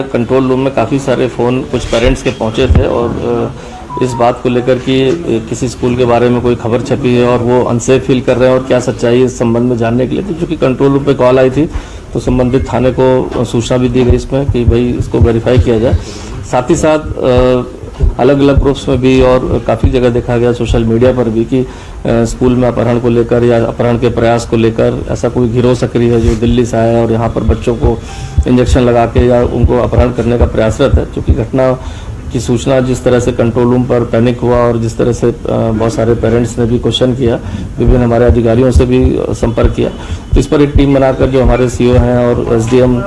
Control room में काफ़ी सारे फ़ोन कुछ पेरेंट्स के पहुंचे थे और इस बात को लेकर कि किसी स्कूल के बारे में कोई खबर छपी है और वो अनसेफ फील कर रहे हैं और क्या सच्चाई है इस संबंध में जानने के लिए। तो चूँकि कंट्रोल रूम पे कॉल आई थी तो संबंधित थाने को सूचना भी दी गई इसमें कि भाई इसको वेरीफाई किया जाए। साथ ही साथ अलग अलग ग्रुप्स में भी और काफ़ी जगह देखा गया सोशल मीडिया पर भी कि स्कूल में अपहरण को लेकर या अपहरण के प्रयास को लेकर ऐसा कोई गिरोह सक्रिय है जो दिल्ली से आया और यहाँ पर बच्चों को इंजेक्शन लगा के या उनको अपहरण करने का प्रयासरत है। क्योंकि घटना की सूचना जिस तरह से कंट्रोल रूम पर पैनिक हुआ और जिस तरह से बहुत सारे पेरेंट्स ने भी क्वेश्चन किया, विभिन्न हमारे अधिकारियों से भी संपर्क किया, तो इस पर एक टीम बनाकर जो हमारे सीओ हैं और एसडीएम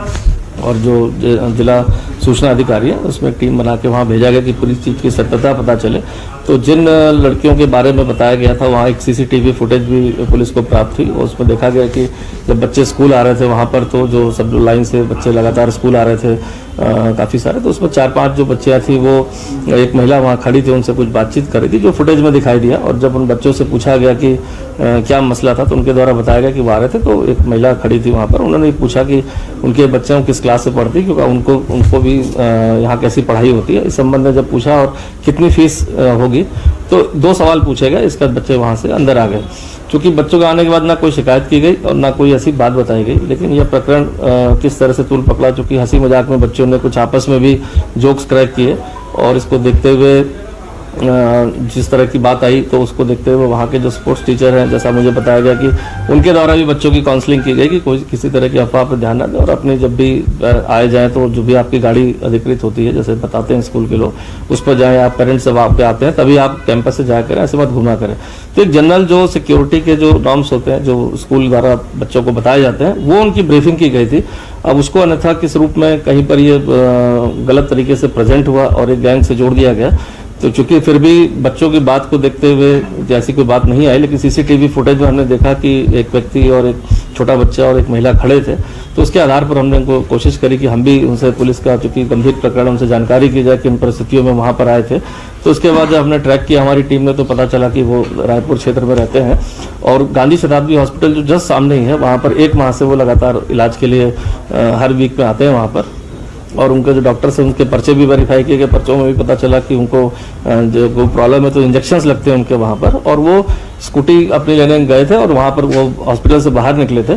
और जो जिला सूचना अधिकारी है उसमें एक टीम बना के वहाँ भेजा गया कि पूरी चीज़ की सत्यता पता चले। तो जिन लड़कियों के बारे में बताया गया था वहाँ एक सीसीटीवी फुटेज भी पुलिस को प्राप्त हुई और उसमें देखा गया कि जब बच्चे स्कूल आ रहे थे वहाँ पर तो जो सब लाइन से बच्चे लगातार स्कूल आ रहे थे काफ़ी सारे, तो उसमें 4-5 जो बच्चियाँ थी वो एक महिला वहाँ खड़ी थी, उनसे कुछ बातचीत कर रही थी जो फुटेज में दिखाई दिया। और जब उन बच्चों से पूछा गया कि क्या मसला था तो उनके द्वारा बताया गया कि वो आ रहे थे तो एक महिला खड़ी थी वहाँ पर। उन्होंने पूछा कि उनके बच्चों किस क्लास से पढ़ती, क्योंकि उनको भी यहाँ कैसी पढ़ाई होती है इस संबंध में जब पूछा और कितनी फीस होगी तो 2 सवाल पूछे गए। इसके बाद बच्चे वहाँ से अंदर आ गए। चूँकि बच्चों के आने के बाद ना कोई शिकायत की गई और ना कोई ऐसी बात बताई गई, लेकिन यह प्रकरण किस तरह से तूल पकड़ा, चूँकि हंसी मजाक में बच्चों ने कुछ आपस में भी जोक्स क्रैक किए और इसको देखते हुए जिस तरह की बात आई तो उसको देखते हुए वहाँ के जो स्पोर्ट्स टीचर हैं, जैसा मुझे बताया गया कि उनके द्वारा भी बच्चों की काउंसलिंग की गई कि कोई किसी तरह की अफवाह पर ध्यान न दें और अपने जब भी आए जाएँ तो जो भी आपकी गाड़ी अधिकृत होती है जैसे बताते हैं स्कूल के लोग उस पर जाएँ। आप पेरेंट्स जब आप पे आते हैं तभी आप कैंपस से जाया करें, ऐसे मत घूमा करें। तो एक जनरल जो सिक्योरिटी के जो नॉर्म्स होते हैं जो स्कूल द्वारा बच्चों को बताए जाते हैं वो उनकी ब्रीफिंग की गई थी। अब उसको अन्यथा किस रूप में कहीं पर ये गलत तरीके से प्रेजेंट हुआ और एक गैंग से जोड़ दिया गया, तो चूंकि फिर भी बच्चों की बात को देखते हुए जैसी कोई बात नहीं आई, लेकिन सीसीटीवी फुटेज में हमने देखा कि एक व्यक्ति और एक छोटा बच्चा और एक महिला खड़े थे। तो उसके आधार पर हमने उनको कोशिश करी कि हम भी उनसे पुलिस का चूंकि गंभीर प्रकरण उनसे जानकारी की जाए कि इन परिस्थितियों में वहाँ पर आए थे। तो उसके बाद जब हमने ट्रैक किया हमारी टीम ने तो पता चला कि वो रायपुर क्षेत्र में रहते हैं और गांधी शताब्दी हॉस्पिटल जो जस्ट सामने ही है वहाँ पर 1 माह से वो लगातार इलाज के लिए हर वीक में आते हैं वहाँ पर। और उनके जो डॉक्टर्स हैं उनके पर्चे भी वेरीफाई किए गए, पर्चों में भी पता चला कि उनको जो कोई प्रॉब्लम है तो इंजेक्शंस लगते हैं उनके वहाँ पर। और वो स्कूटी अपनी लेने गए थे और वहाँ पर वो हॉस्पिटल से बाहर निकले थे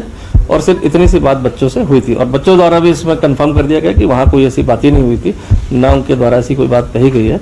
और सिर्फ इतनी सी बात बच्चों से हुई थी और बच्चों द्वारा भी इसमें कंफर्म कर दिया गया कि वहाँ कोई ऐसी बात ही नहीं हुई थी, ना उनके द्वारा ऐसी कोई बात कही गई है।